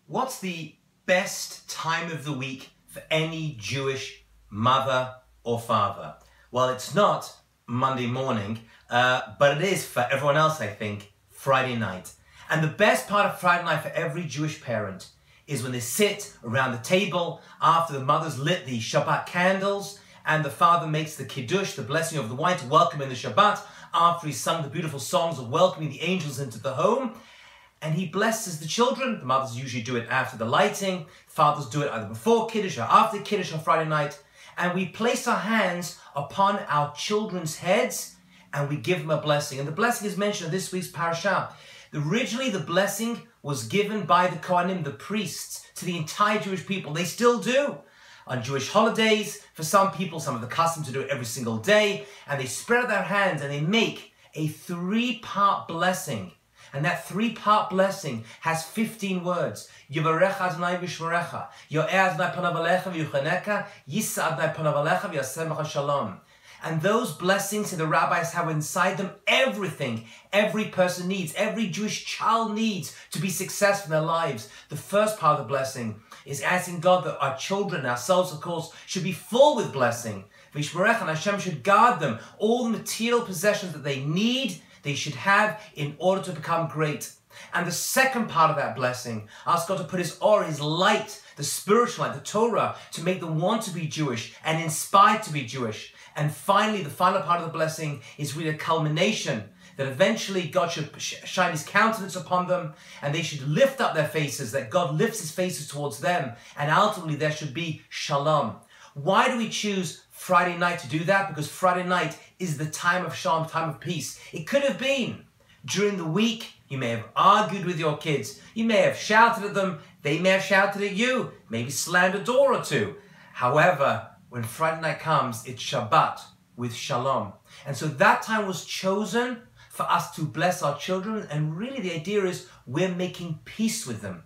What's the best time of the week for any Jewish mother or father? Well, it's not Monday morning, but it is for everyone else, I think, Friday night. And the best part of Friday night for every Jewish parent is when they sit around the table after the mother's lit the Shabbat candles and the father makes the Kiddush, the blessing of the wine, to welcome in the Shabbat after he's sung the beautiful songs of welcoming the angels into the home. And he blesses the children. The mothers usually do it after the lighting. Fathers do it either before Kiddush or after Kiddush on Friday night. And we place our hands upon our children's heads and we give them a blessing. And the blessing is mentioned in this week's parasha. Originally, the blessing was given by the Kohanim, the priests, to the entire Jewish people. They still do. On Jewish holidays, for some people, some have the custom to do it every single day. And they spread out their hands and they make a three-part blessing. And that three-part blessing has 15 words. Yivarecha Adonai v'yishmerecha, Yo'eh Adonai panav alecha v'yuchanecha, Yisa Adonai panav alecha v'yasemecha shalom. And those blessings, the rabbis have inside them everything every person needs, every Jewish child needs to be successful in their lives. The first part of the blessing is asking God that our children, ourselves of course, should be full with blessing. V'yishmerecha, and Hashem should guard them. All the material possessions that they need, they should have in order to become great. And the second part of that blessing, ask God to put His aura, His light, the spiritual light, the Torah, to make them want to be Jewish and inspired to be Jewish. And finally, the final part of the blessing is really a culmination that eventually God should shine His countenance upon them and they should lift up their faces, that God lifts His faces towards them, and ultimately there should be shalom. Why do we choose Friday night to do that? Because Friday night is the time of shalom, time of peace. It could have been during the week. You may have argued with your kids. You may have shouted at them. They may have shouted at you. Maybe slammed a door or two. However, when Friday night comes, it's Shabbat with shalom. And so that time was chosen for us to bless our children. And really the idea is we're making peace with them.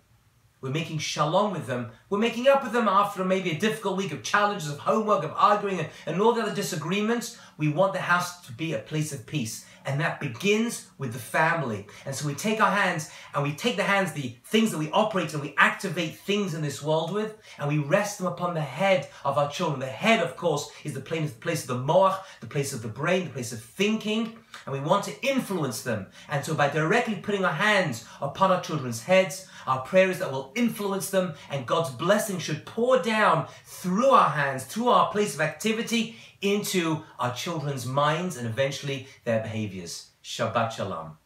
We're making shalom with them. We're making up with them after maybe a difficult week of challenges, of homework, of arguing, and all the other disagreements. We want the house to be a place of peace. And that begins with the family. And so we take our hands, and we take the hands, the things that we operate and we activate things in this world with, and we rest them upon the head of our children. The head, of course, is the place of the moach, the place of the brain, the place of thinking. And we want to influence them. And so by directly putting our hands upon our children's heads, our prayer is that will influence them, and God's blessing should pour down through our hands, through our place of activity, into our children's minds and eventually their behaviors. Shabbat Shalom.